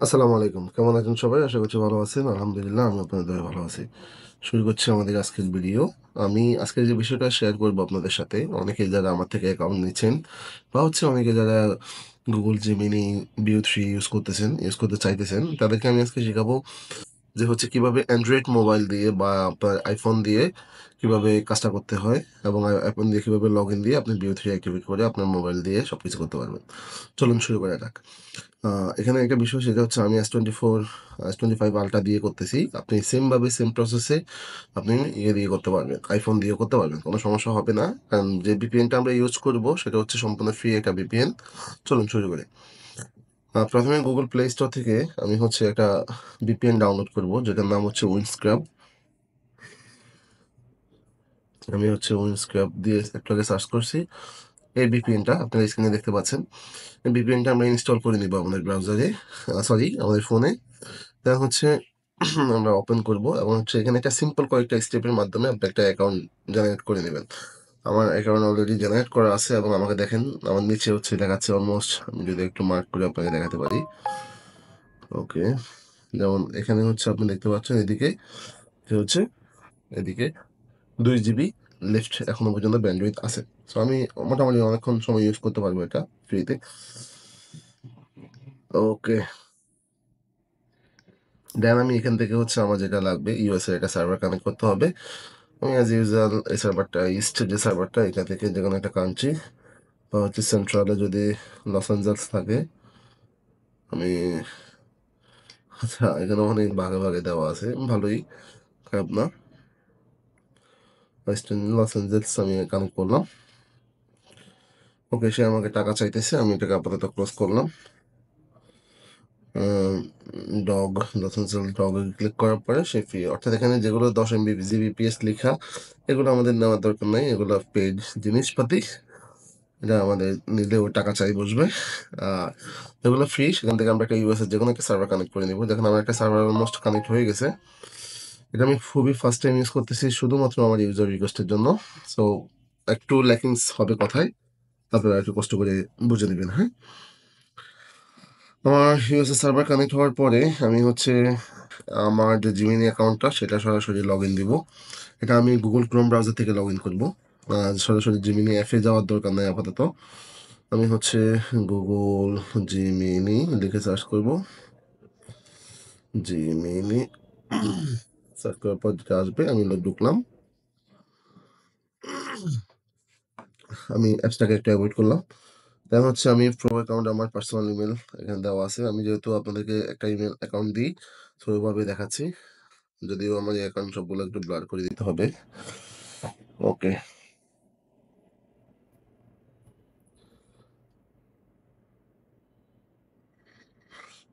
আসসালামু আলাইকুম। কেমন আছেন সবাই? আশা করছি ভালো আছেন। আলহামদুলিল্লাহ আমি আপনাদের দয়ায় ভালো আছি। শুরু করছি আমাদের আজকের ভিডিও। আমি আজকের যে বিষয়টা শেয়ার করব আপনাদের সাথে, অনেকে যারা আমার থেকে অ্যাকাউন্ট নিচ্ছেন বা অনেকে যারা Google Gemini View 3 ইউজ করতে চাইতেছেন, তাদেরকে আমি আজকে শিখাবো যে কিভাবে অ্যান্ড্রয়েড মোবাইল দিয়ে বা আপনার আইফোন দিয়ে কিভাবে কাজটা করতে হয় এবং আইফোন দিয়ে কিভাবে লগইন দিয়ে আপনি View 3 অ্যাক্টিভেট করে আপনার মোবাইল দিয়ে সবকিছু করতে পারবেন। চলুন শুরু করা যাক। এখানে একটা বিষয় সেটা হচ্ছে আমি S24 S25 আলট্রা দিয়ে করতেছি। আপনি সেমভাবে সেম প্রসেসে আপনি ইয়ে দিয়ে করতে পারবেন, আইফোন দিয়েও করতে পারবেন। কোনো সমস্যা হবে না। কারণ যে VPN-টা আমরা ইউজ করব সেটা হচ্ছে সম্পূর্ণ ফ্রি একটা VPN। চলুন শুরু করি। প্রথমে Google Play Store থেকে আমি একটা VPN ডাউনলোড করব যেটার নাম হচ্ছে Windscrub। আমি Windscrub দিয়ে একটু আগে সার্চ করছি। এই VPN-টা আপনারা স্ক্রিনে দেখতে পাচ্ছেন। এই VPN-টা আমরা ইনস্টল করে নিব আমাদের ব্রাউজারে, সরি আমাদের ফোনে। দেন আমরা ওপেন করব এবং এখানে একটা সিম্পল কয়েকটা স্টেপের মাধ্যমে আপনি একটা অ্যাকাউন্ট জেনারেট করে নেবেন। আমার অ্যাকাউন্ট অলরেডি জেনারেট করা আছে এবং আমাকে দেখেন আমার নিচে দেখাচ্ছে অলমোস্ট, আমি যদি একটু মার্ক করে আপনাকে দেখাতে পারি। ওকে, যেমন এখানে আপনি দেখতে পাচ্ছেন এদিকে যে এদিকে 2 GB লিফট এখনো পর্যন্ত ব্যান্ডউইথ আছে। সো আমি মোটামুটি অনেকক্ষণ সময় ইউজ করতে পারবো এটা ফ্রিতে। ওকে, দেন আমি এখান থেকে আমার যেটা লাগবে ইউএসএ একটা সার্ভার কানেক্ট করতে হবে। আমি অ্যাজ ইউজুয়াল এই সার্ভারটা ইস্ট যে সার্ভারটা এটা থেকে যে কোনো একটা কান্ট্রি বা সেন্ট্রালে যদি লস অ্যাঞ্জেলস থাকে, আমি আচ্ছা এখানে অনেক ভাগে ভাগে দেওয়া আছে, ভালোই, খারাপ না। ওয়েস্টার্ন লস অ্যাঞ্জেলস আমি কানেক্ট করলাম। ওকে, সে আমাকে টাকা চাইতেছে, আমি এটাকে আপাতত ক্লোজ করলাম। Dog Los Angeles dog click করার পরে সে ফ্রি, অর্থাৎ এখানে যেগুলো 10 MB জিবিপিএস লেখা এগুলো আমাদের নেওয়ার দরকার নাই, এগুলো পেড জিনিসপাতি। এটা আমাদের নিলেও টাকা চাই বসবে। আর এগুলো ফ্রি, সেখান থেকে আমরা একটা ইউএসএ যে কোনো একটা সার্ভার কানেক্ট করে নিব। দেখুন আমার একটা সার্ভার অলমোস্ট কানেক্ট হয়ে গেছে। এটা আমি খুবই ফার্স্ট টাইম ইউজ করতেছি শুধুমাত্র আমার ইউজার রিকোয়েস্টের জন্য। সো একটু ল্যাকিংস হবে কথায়, আপনারা একটু কষ্ট করে বুঝে নেবেন। হ্যাঁ, আমার ইউএসএ সার্ভার কানেক্ট হওয়ার পরে আমি আমার যে জিমিনি অ্যাকাউন্টটা সেটা সরাসরি লগ ইন দিব। এটা আমি গুগল ক্রোম ব্রাউজার থেকে লগ ইন করবো। সরাসরি জিমিনি অ্যাপে যাওয়ার দরকার নেই আপাতত। আমি গুগল জিমিনি লিখে সার্চ করব। জিমিনি সার্চ করার পর যেটা আসবে আমি ঢুকলাম। আমি অ্যাপসটাকে একটু অ্যাভয়েড করলাম। দেন আমি প্রো অ্যাকাউন্ট, আমার পার্সোনাল ইমেল এখানে দেওয়া আছে। আমি যেহেতু আপনাদেরকে একটা ইমেল অ্যাকাউন্ট দিই, সো ওইভাবে দেখাচ্ছি, যদিও আমার এই অ্যাকাউন্ট সবগুলো একটু ব্লার করে দিতে হবে। ওকে,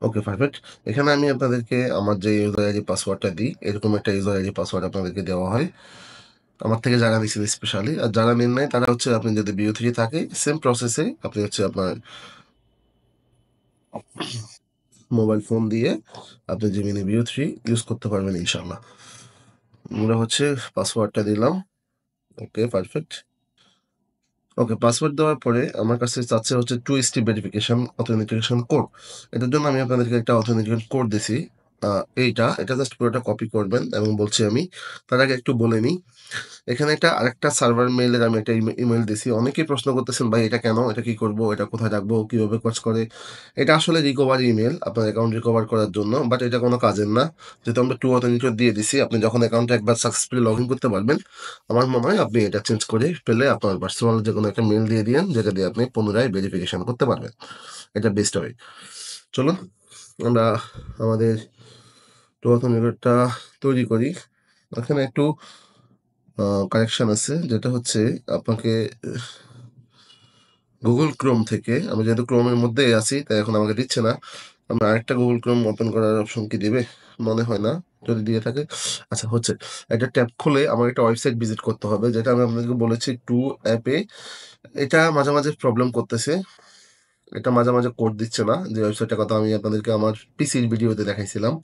ওকে, পারফেক্ট। এখানে আমি আপনাদেরকে আমার যে ইউজার আইডি পাসওয়ার্ডটা দিই, এরকম একটা ইউজার আইডি পাসওয়ার্ড আপনাদেরকে দেওয়া হয় আমার থেকে যারা নিচ্ছেন স্পেশালি। আর যারা নেন নাই তারা আপনি যদি বিও 3 থাকে সেম প্রসেসে আপনি আপনার মোবাইল ফোন দিয়ে আপনি জিমিনি বিও 3 ইউজ করতে পারবেন ইনশাল্লাহ। আমরা পাসওয়ার্ডটা দিলাম। ওকে, পারফেক্ট। ওকে, পাসওয়ার্ড দেওয়ার পরে আমার কাছে চাচ্ছে 2 স্টেপ ভেরিফিকেশন অথেন্টিকেশন কোড। এটার জন্য আমি আপনাদেরকে একটা অথেন্টিকেশন কোড দিছি। এটা জাস্ট পুরোটা কপি করবেন এবং বলছি আমি, তার আগে একটু বলে নিই। এখানে আরেকটা সার্ভার মেইলের আমি একটা ইমেল দিছি। অনেকেই প্রশ্ন করতেছেন, ভাই এটা কেন, এটা কি করব, এটা কোথায় রাখবো, কিভাবে কাজ করে। এটা আসলে রিকভারি ইমেল, আপনার অ্যাকাউন্ট রিকভার করার জন্য, বাট এটা কোনো কাজের না। যেহেতু আমরা টু অথেন্টিকেট দিয়ে দিছি, আপনি যখন অ্যাকাউন্টে একবার সাকসেসফুলি লগ ইন করতে পারবেন, আমার মনে হয় আপনি এটা চেঞ্জ করে ফেলে আপনার পার্সোনাল যে কোনো একটা মেল দিয়ে দিন, যেটা দিয়ে আপনি পুনরায় ভেরিফিকেশন করতে পারবেন। এটা বেস্ট হয়। চলুন আমরা আমাদের টু অথেন্টিকেটটা তৈরি করি। এখানে একটু কারেকশন আছে, যেটা আপনাকে গুগল ক্রোম থেকে, আমি যেহেতু ক্রোমের মধ্যে আছি তাই এখন আমাকে দিচ্ছে না। আমি আরেকটা গুগল ক্রোম ওপেন করার অপশন কি দিবে, মনে হয় না, যদি দিয়ে থাকে। আচ্ছা, একটা ট্যাব খুলে আমার একটা ওয়েবসাইট ভিজিট করতে হবে, যেটা আমি আপনাদেরকে বলেছি টু অ্যাপে। এটা মাঝে মাঝে প্রবলেম করতেছে, এটা মাঝে মাঝে কোড দিচ্ছে না, যে ওয়েবসাইটটার কথা আমি আপনাদেরকে আমার পিসির ভিডিওতে দেখাইছিলাম।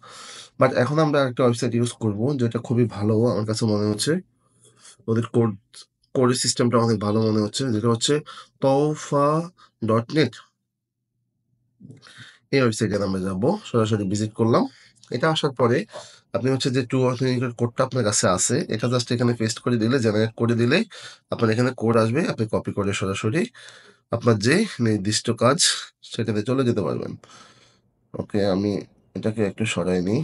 বাট এখন আমরা একটা ওয়েবসাইট ইউজ করব যেটা খুবই ভালো আমার কাছে মনে হচ্ছে। ওদের কোডের সিস্টেমটা অনেক ভালো মনে হচ্ছে, যেটা তৌফা .net। এই ওয়েবসাইটে আমরা যাব, সরাসরি ভিজিট করলাম। এটা আসার পরে আপনি হচ্ছে যে টু অথেন্টিকেট কোডটা আপনার কাছে আছে, এটা জাস্ট এখানে পেস্ট করে দিলে, জেনারেট করে দিলেই আপনার এখানে কোড আসবে। আপনি কপি করে সরাসরি আপনার যে নির্দিষ্ট কাজ সেটাতে চলে যেতে পারবেন। ওকে, আমি এটাকে একটু সরাই নিই।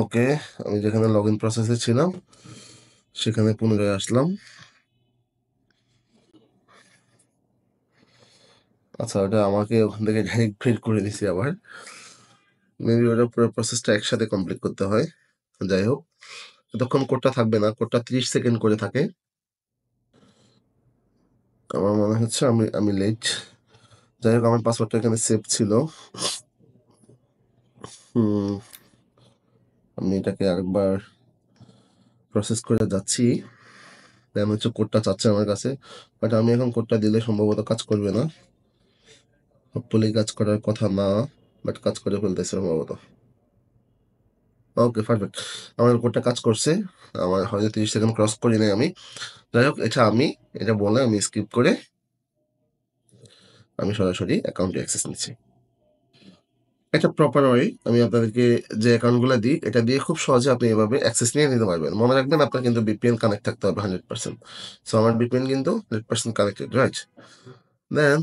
ওকে, আমি যেখানে লগ ইন প্রসেসে ছিলাম সেখানে পুনরায় আসলাম। আচ্ছা, ওটা আমাকে ওখান থেকে ডাইরেক্ট বের করে দিছি আবার। মেবি ওটা পুরো প্রসেসটা একসাথে কমপ্লিট করতে হয়। যাই হোক, এতক্ষণ কোডটা থাকবে না, কোডটা 30 সেকেন্ড করে থাকে। আমার মনে হচ্ছে আমি আমি লেট। যাই হোক, আমার পাসওয়ার্ডটা এখানে সেভ ছিল। আমি এটাকে আরেকবার প্রসেস করে যাচ্ছি। দেন হচ্ছে কোডটা চাচ্ছে আমার কাছে, বাট আমি এখন কোডটা দিলে সম্ভবত কাজ করবে না। হোপফুলি কাজ করার কথা না, বাট কাজ করে ফেলতেছে সম্ভবত। ওকে, পারফেক্ট। আমার কোডটা কাজ করছে। আমার হয়তো 30 সেকেন্ড ক্রস করি নাই আমি। যাই হোক, এটা বলে আমি স্কিপ করে আমি সরাসরি অ্যাকাউন্টে অ্যাক্সেস নিচ্ছি। একটা প্রপার ওয়ে আমি আপনাদেরকে যে অ্যাকাউন্টগুলো দিই, এটা দিয়ে খুব সহজে আপনি এভাবে অ্যাক্সেস নিয়ে নিতে পারবেন। মনে রাখবেন, আপনার কিন্তু বিপিএন কানেক্ট থাকতে হবে 100%। সো আমার বিপিএন কিন্তু 100% কানেক্টেড, রাইট? দেন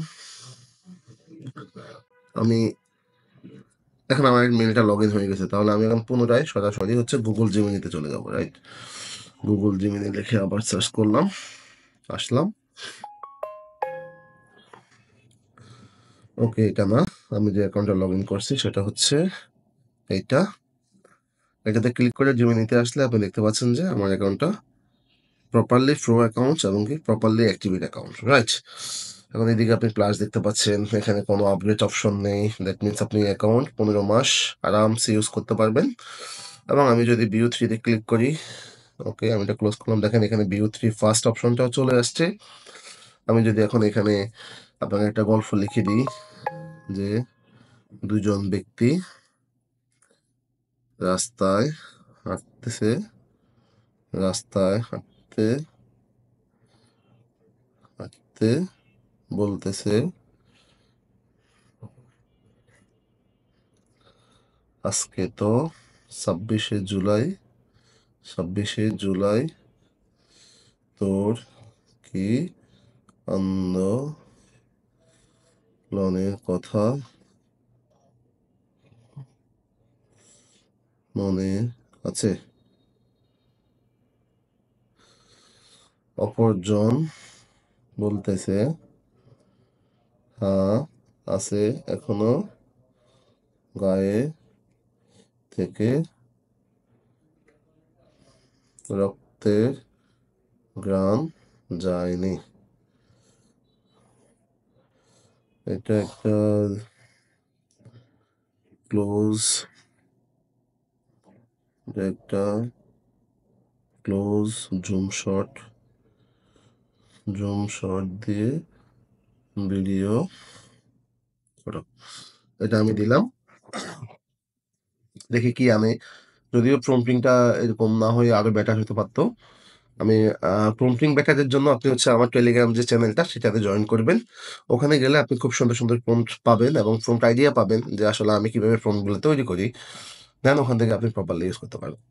আমি এখন আমার মেলটা লগ ইন হয়ে গেছে, তাহলে আমি এখন পুনরায় সরাসরি হচ্ছে গুগল জিমিনিতে চলে যাবো, রাইট? গুগল জিমিনি লিখে আবার সার্চ করলাম, আসলাম। ওকে, এটা না, আমি যে অ্যাকাউন্টটা লগ ইন করছি সেটা হচ্ছে এইটা। এটাতে ক্লিক করে জিমিনিতে আসলে আপনি দেখতে পাচ্ছেন যে আমার অ্যাকাউন্টটা প্রপারলি প্রো অ্যাকাউন্ট এবং কি প্রপারলি অ্যাক্টিভেট অ্যাকাউন্ট, রাইট? এখন এদিকে আপনি প্লাস দেখতে পাচ্ছেন, এখানে কোনো আপগ্রেড অপশন নেই। দ্যাট মিনস আপনি অ্যাকাউন্ট 15 মাস আরামসে ইউজ করতে পারবেন। এবং আমি যদি ভিউ 3-তে ক্লিক করি, ওকে, আমি এটা ক্লোজ করলাম। দেখেন এখানে ভিউ 3 ফার্স্ট অপশনটাও চলে আসছে। আমি যদি এখন এখানে আপনাকে একটা গল্প লিখে দিই যে দুজন ব্যক্তি রাস্তায় হাঁটতেছে, রাস্তায় হাঁটতে হাঁটতে বলতেছে, আজকে তো 26শে জুলাই, 26শে জুলাই, তোর কি আন্দোলনের কথা মনে আছে? অপরজন বলতেছে, হ্যাঁ আছে, এখনো গায়ে থেকে রক্তের ঘ্রাণ যায়নি। এটা একটা ক্লোজ এটা একটা ক্লোজ জুম শট দিয়ে ভিডিও ফটো। এটা আমি দিলাম, দেখি কি আমি। যদিও প্রম্পটিংটা এরকম না হয়ে আরো বেটার হতে পারতো। আমি প্রম্পটিং বেটারের জন্য আপনি হচ্ছে আমার টেলিগ্রাম যে চ্যানেলটা সেটাতে জয়েন করবেন। ওখানে গেলে আপনি খুব সুন্দর সুন্দর প্রম্পট পাবেন এবং প্রম্পট আইডিয়া পাবেন যে আসলে আমি কিভাবে প্রম্পটগুলো তৈরি করি। দেন ওখান থেকে আপনি প্রপারলি ইউজ করতে পারবেন।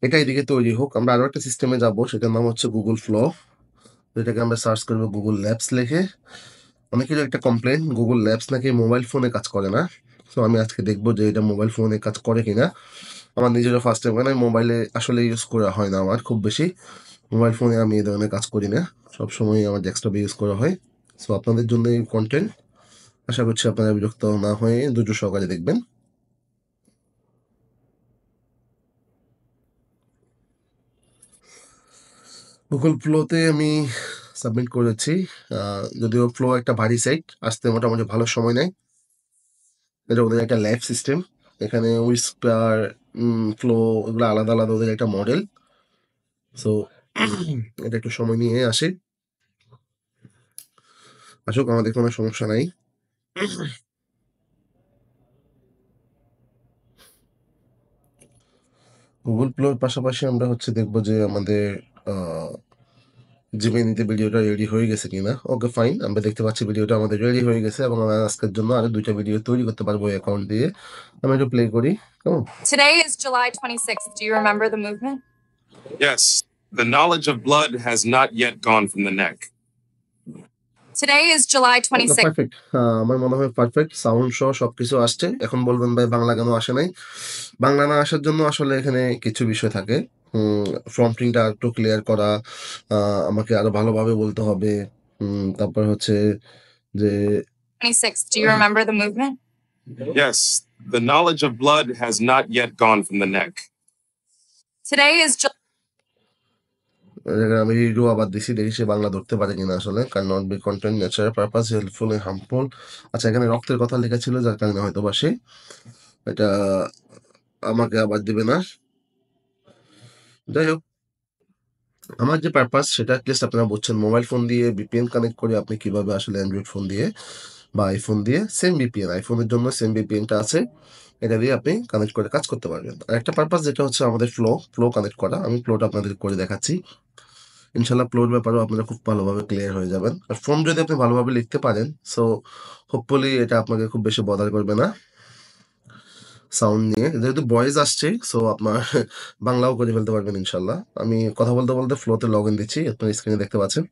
এটা এদিকে তৈরি হোক, আমরা আরো একটা সিস্টেমে যাব, সেটার নাম হচ্ছে গুগল ফ্লো। যেটাকে আমরা সার্চ করবো গুগল ল্যাবস লিখে। অনেকের একটা কমপ্লেন, গুগল ল্যাবস নাকি মোবাইল ফোনে কাজ করে না। তো আমি আজকে দেখবো যে এটা মোবাইল ফোনে কাজ করে কিনা। আমার নিজেরও ফার্স্ট টাইম, কারণ মোবাইলে আসলে ইউজ করা হয় না আমার খুব বেশি। মোবাইল ফোনে আমি এই ধরনের কাজ করি না, সবসময় আমার ডেস্কটপে ইউজ করা হয়। সো আপনাদের জন্য এই কন্টেন্ট, আশা করছি আপনারা বিরক্ত না হয়ে ধৈর্য সহকারে দেখবেন। গুগল ফ্লোতে আমি সাবমিট করেছি। যদিও ফ্লো একটা ভারী সাইট, আসতে মোটামুটি ভালো সময় নেয়। এটা ওদের একটা ল্যাব সিস্টেম। এখানে উইসপার, ফ্লো, এগুলো আলাদা আলাদা ওদের একটা মডেল। সো এটা একটু সময় নিয়ে আসে। আসুক, আমাদের কোনো সমস্যা নাই। গুগল ফ্লোর পাশাপাশি আমরা হচ্ছে দেখবো যে আমাদের জিমেনিতে ভিডিওটা রেডি হয়ে গেছে কিনা। ওকে ফাইন, আমরা দেখতে পাচ্ছি ভিডিওটা আমাদের রেডি হয়ে গেছে এবং আমরা আজকের জন্য আরো 2টা ভিডিও তৈরি করতে পারবো এই অ্যাকাউন্ট দিয়ে। আমি একটু প্লে করি। কেমন? Today is July 26th. Do you remember the movement? Yes, the knowledge of blood has not yet gone from the neck. Today is July 26th. Perfect. আমার মনে হয় পারফেক্ট সাউন্ড সহ সবকিছু আসছে। এখন বলবেন ভাই বাংলা কেন আসে নাই? বাংলা না আসার জন্য আসলে এখানে কিছু বিষয় থাকে। প্রম্পটিংটা একটু ক্লিয়ার করা, আমাকে আরো ভালোভাবে বলতে হবে। তারপর হচ্ছে যে 26th. Do you remember the movement? Yes, the knowledge of blood has not yet gone from the neck. Today is আমি রিডিও আবার দিছি, দেখি সে বাংলা ধরতে পারে কিনা আসলে। Can not be content natural purpose helpful and harmful. আচ্ছা, এখানে রক্তের কথা লেখা ছিল যার কারণে হয়তো বা সে এটা আমাকে আবার দিবে না। যাই হোক, আমার যে পারপাস সেটা অ্যাটলিস্ট আপনারা বুঝছেন। মোবাইল ফোন দিয়ে ভিপিএন কানেক্ট করে আপনি কিভাবে আসলে অ্যান্ড্রয়েড ফোন দিয়ে বা আইফোন দিয়ে সেম ভিপিএন, আইফোনের জন্য সেম ভিপিএনটা আছে, এটা দিয়ে আপনি কানেক্ট করে কাজ করতে পারবেন। আর একটা পারপাস যেটা হচ্ছে আমাদের ফ্লো কানেক্ট করা। আমি ফ্লোটা আপনাদের করে দেখাচ্ছি। ইনশাল্লাহ ফ্লোর ব্যাপারেও আপনারা খুব ভালোভাবে ক্লিয়ার হয়ে যাবেন। আর ফোন যদি আপনি ভালোভাবে লিখতে পারেন, সো হোপফুলি এটা আপনাকে খুব বেশি বদার করবে না সাউন্ড নিয়ে। যেহেতু ভয়েস আসছে, সো আপনার বাংলাও করে ফেলতে পারবেন ইনশাল্লাহ। আমি কথা বলতে বলতে ফ্লোতে লগ ইন দিচ্ছি, আপনার স্ক্রিনে দেখতে পাচ্ছেন।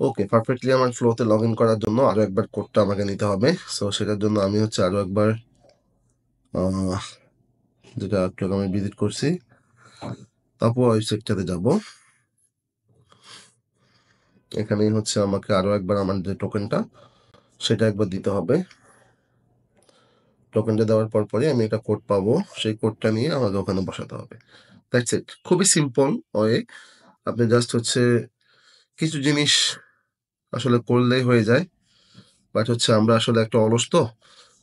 ওকে, পারফেক্টলি আমার ফ্লোতে লগ ইন করার জন্য আরো একবার কোডটা আমাকে নিতে হবে। সো সেটার জন্য আমি হচ্ছে আরো একবার যেটা একটু আমি ভিজিট করছি, তারপর ওয়েবসাইটটাতে যাব। এখানেই হচ্ছে আমাকে আরো একবার আমার যে টোকেনটা সেটা একবার দিতে হবে। টোকেনটা দেওয়ার পরই আমি একটা কোড পাবো, সেই কোডটা নিয়ে আমাকে ওখানে বসাতে হবে। That's it. খুবই সিম্পল ওয়ে। আপনি জাস্ট হচ্ছে কিছু জিনিস আসলে করলেই হয়ে যায়, বাট হচ্ছে আমরা আসলে একটা অলস তো,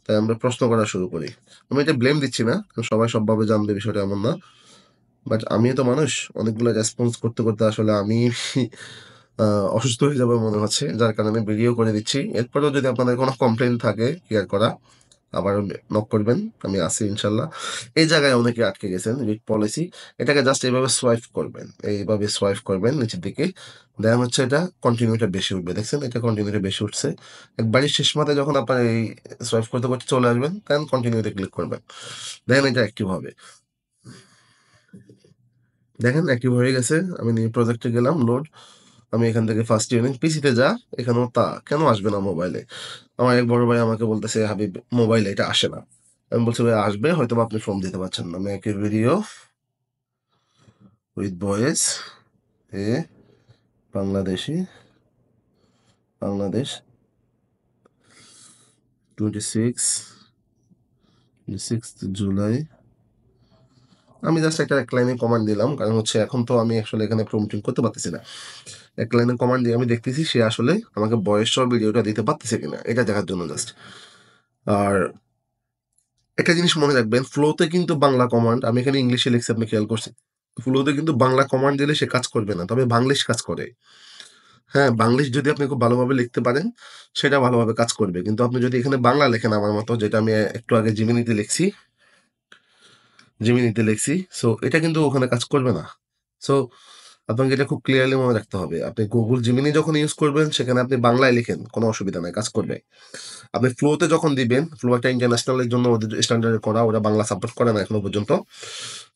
তাই আমরা প্রশ্ন করা শুরু করি। আমি এটা ব্লেম দিচ্ছি না, সবাই সবভাবে জানবে বিষয়টা এমন না, বাট আমিও তো মানুষ। অনেকগুলো রেসপন্স করতে করতে আসলে আমি অসুস্থ হয়ে যাবে মনে হচ্ছে, যার কারণে ভিডিও করে দিচ্ছি। এরপরেও যদি আপনাদের কোনো কমপ্লেন থাকে ক্লিয়ার করা, আবার নক করবেন, আমি আছি ইনশাল্লাহ। এই জায়গায় অনেকে আটকে গেছেন রিড পলিসি, এটাকে জাস্ট এইভাবে সোয়াইপ করবেন, এইভাবে সোয়াইপ করবেন নিচের দিকে, দেন হচ্ছে এটা কন্টিনিউটা বেশি উঠবে। দেখছেন এটা কন্টিনিউটা বেশি উঠছে। একবারই শেষ মাথায় যখন আপনার এই সোয়াইপ করতে করতে চলে আসবেন, দেন কন্টিনিউতে ক্লিক করবেন, দেন এটা অ্যাক্টিভ হবে। দেখেন অ্যাক্টিভ হয়ে গেছে। আমি নিউ প্রজেক্টে গেলাম, লোড। আমি এখান থেকে ফার্স্ট ইউনিট পিসিতে যা, এখানেও তা কেন আসবে না মোবাইলে? আমার এক বড় ভাই আমাকে বলতেছে হাবিব মোবাইলে এটা আসে না। আমি বলছি ভাই আসবে, হয়তো আপনি ফোন দিতে পারছেন না। আমি একই ভিডিও উইথ ভয়েস এ বাংলাদেশি, বাংলাদেশ 26 জুলাই। আমি জাস্ট একটা এক লাইনে কমান্ড দিলাম, কারণ হচ্ছে এখন তো আমি আসলে এখানে প্রমোটিং করতে পারতেছি না। এক লাইনে কমান্ড দিয়ে আমি দেখতেছি সে আসলে আমাকে বয়স সহ ভিডিওটা দিতে পারতেছে কিনা, এটা দেখার জন্য জাস্ট। আর একটা জিনিস মনে রাখবেন, ফ্লোতে কিন্তু বাংলা কমান্ড, আমি এখানে ইংলিশে লিখছি আপনি খেয়াল করছেন, ফ্লোতে কিন্তু বাংলা কমান্ড দিলে সে কাজ করবে না, তবে বাংলিশ কাজ করে। হ্যাঁ, বাংলিশ যদি আপনি খুব ভালোভাবে লিখতে পারেন সেটা ভালোভাবে কাজ করবে। কিন্তু আপনি যদি এখানে বাংলা লেখেন আমার মতো, যেটা আমি একটু আগে জিমিনিতে লিখছি, সো এটা কিন্তু ওখানে কাজ করবে না। সো আপনাকে এটা খুব ক্লিয়ারলি মনে রাখতে হবে। আপনি গুগল জিমিনি যখন ইউজ করবেন সেখানে আপনি বাংলায় লিখেন, কোনো অসুবিধা নাই, কাজ করবে। আপনি ফ্লোতে যখন দিবেন, ফ্লো একটা ইন্টারন্যাশনালের জন্য ওদের স্ট্যান্ডার্ডে করা, ওরা বাংলা সাপোর্ট করে না এখনো পর্যন্ত।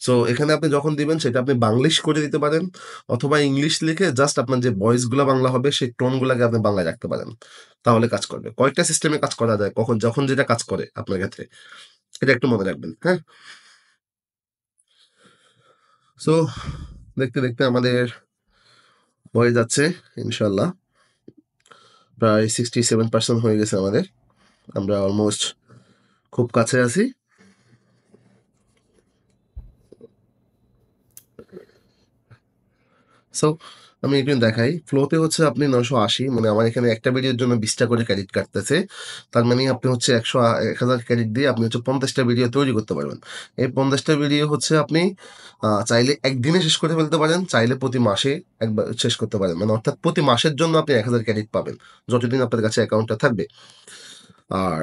সো এখানে আপনি যখন দিবেন সেটা আপনি বাংলিশ করে দিতে পারেন, অথবা ইংলিশ লিখে জাস্ট আপনার যে ভয়েসগুলো বাংলা হবে সেই টোনগুলোকে আপনি বাংলায় রাখতে পারেন, তাহলে কাজ করবে। কয়েকটা সিস্টেমে কাজ করা যায়, কখন যখন যেটা কাজ করে আপনার ক্ষেত্রে, এটা একটু মনে রাখবেন। হ্যাঁ, সো দেখতে দেখতে আমাদের হয়ে যাচ্ছে ইনশাল্লাহ। প্রায় 67% হয়ে গেছে আমাদের, আমরা অলমোস্ট খুব কাছে আছি। সো আমি একটু দেখাই, ফ্লোতে হচ্ছে আপনি 980, মানে আমার এখানে একটা ভিডিওর জন্য 20টা করে ক্রেডিট কাটতেছে। তার মানে আপনি হচ্ছে 1000 ক্রেডিট দিয়ে আপনি হচ্ছে 50টা ভিডিও তৈরি করতে পারবেন। এই 50টা ভিডিও হচ্ছে আপনি চাইলে একদিনে শেষ করে ফেলতে পারেন, চাইলে প্রতি মাসে একবার শেষ করতে পারেন। মানে অর্থাৎ প্রতি মাসের জন্য আপনি 1000 ক্রেডিট পাবেন, যতদিন আপনার কাছে অ্যাকাউন্টটা থাকবে। আর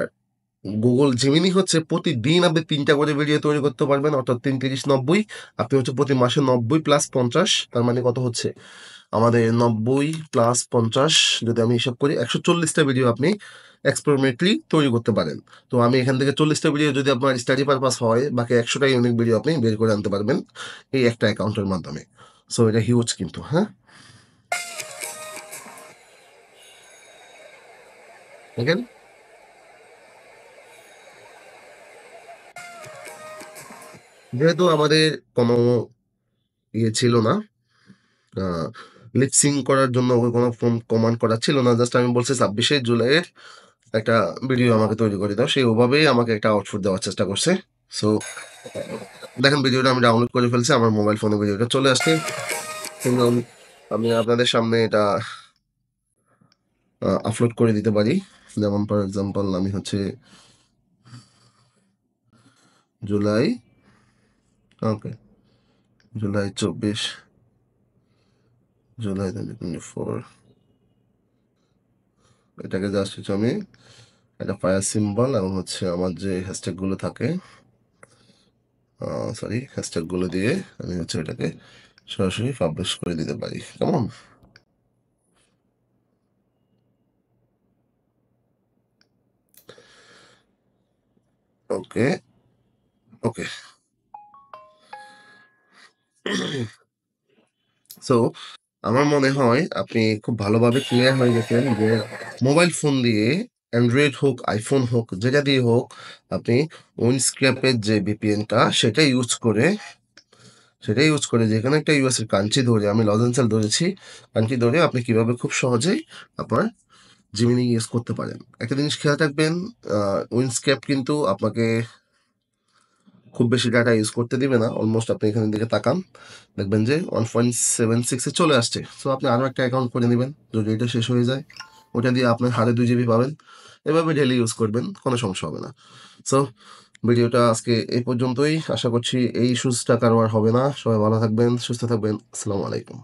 গুগল জিমিনি হচ্ছে প্রতিদিন আপনি 3টা করে ভিডিও তৈরি করতে পারবেন, অর্থাৎ 3, 30, 90। আপনি হচ্ছে প্রতি মাসে 90 প্লাস 50, তার মানে কত হচ্ছে আমাদের 90 প্লাস 50, যদি আমি হিসাব করি 140টা ভিডিও আপনি এক্সপেরিমেন্টালি তৈরি করতে পারেন। তো আমি এখান থেকে 40টা ভিডিও যদি আপনার স্টাডি পারপাস হয়, বাকি 100টা ইউনিক ভিডিও আপনি বের করে আনতে পারবেন এই একটা অ্যাকাউন্টের মাধ্যমে। সো এটা হিউজ কিন্তু, হ্যাঁ। দেখেন, যেহেতু আমাদের কোনো ইয়ে ছিল না, লিপসিং করার জন্য ওকে কোনো ফোন কমান্ড করা ছিল না, জাস্ট আমি বলছি 26শে জুলাইয়ের একটা ভিডিও আমাকে তৈরি করে দাও, সেই ওভাবেই আমাকে একটা আউটপুট দেওয়ার চেষ্টা করছে। সো দেখেন, ভিডিওটা আমি ডাউনলোড করে ফেলছি, আমার মোবাইল ফোনে ভিডিওটা চলে আসছে, কিন্তু আমি আপনাদের সামনে এটা আপলোড করে দিতে পারি। যেমন ফর এক্সাম্পল আমি হচ্ছে জুলাই, ওকে, জুলাই 24, জুলাই 2024, এটাকে জাস্ট হচ্ছে আমি একটা ফায়ার সিম্বল এবং হচ্ছে আমার যে হ্যাশট্যাগুলো থাকে, সরি, হ্যাশট্যাগুলো দিয়ে আমি হচ্ছে এটাকে সরাসরি পাবলিশ করে দিতে পারি, কেমন? ওকে, ওকে। সো আমার মনে হয় আপনি খুব ভালোভাবে ক্লিয়ার হয়ে গেছেন যে মোবাইল ফোন দিয়ে, অ্যান্ড্রয়েড হোক, আইফোন হোক, যেটা দিয়ে হোক, আপনি উইন্ডস্ক্র্যাপের যে ভিপিএনটা সেটা ইউজ করে যেখানে একটা ইউএস এর কান্ট্রি ধরে, আমি লস অ্যাঞ্জেলস ধরেছি, কান্ট্রি ধরে আপনি কিভাবে খুব সহজেই আপনার জিমিনি ইউজ করতে পারেন। একটা জিনিস খেয়াল রাখবেন, উইন্ডস্ক্র্যাপ কিন্তু আপনাকে খুব বেশি ডাটা ইউজ করতে দিবে না। অলমোস্ট আপনি এখানের দিকে তাকান, দেখবেন যে 1.76 চলে আসছে। সো আপনি আরও একটা অ্যাকাউন্ট করে নেবেন, যদি এটা শেষ হয়ে যায় ওটা দিয়ে আপনার হারে 2 জিবি পাবেন। এভাবে ডেলি ইউজ করবেন, কোনো সমস্যা হবে না। সো ভিডিওটা আজকে এই পর্যন্তই। আশা করছি এই ইস্যুসটা কারো আর হবে না। সবাই ভালো থাকবেন, সুস্থ থাকবেন। আসসালামু আলাইকুম।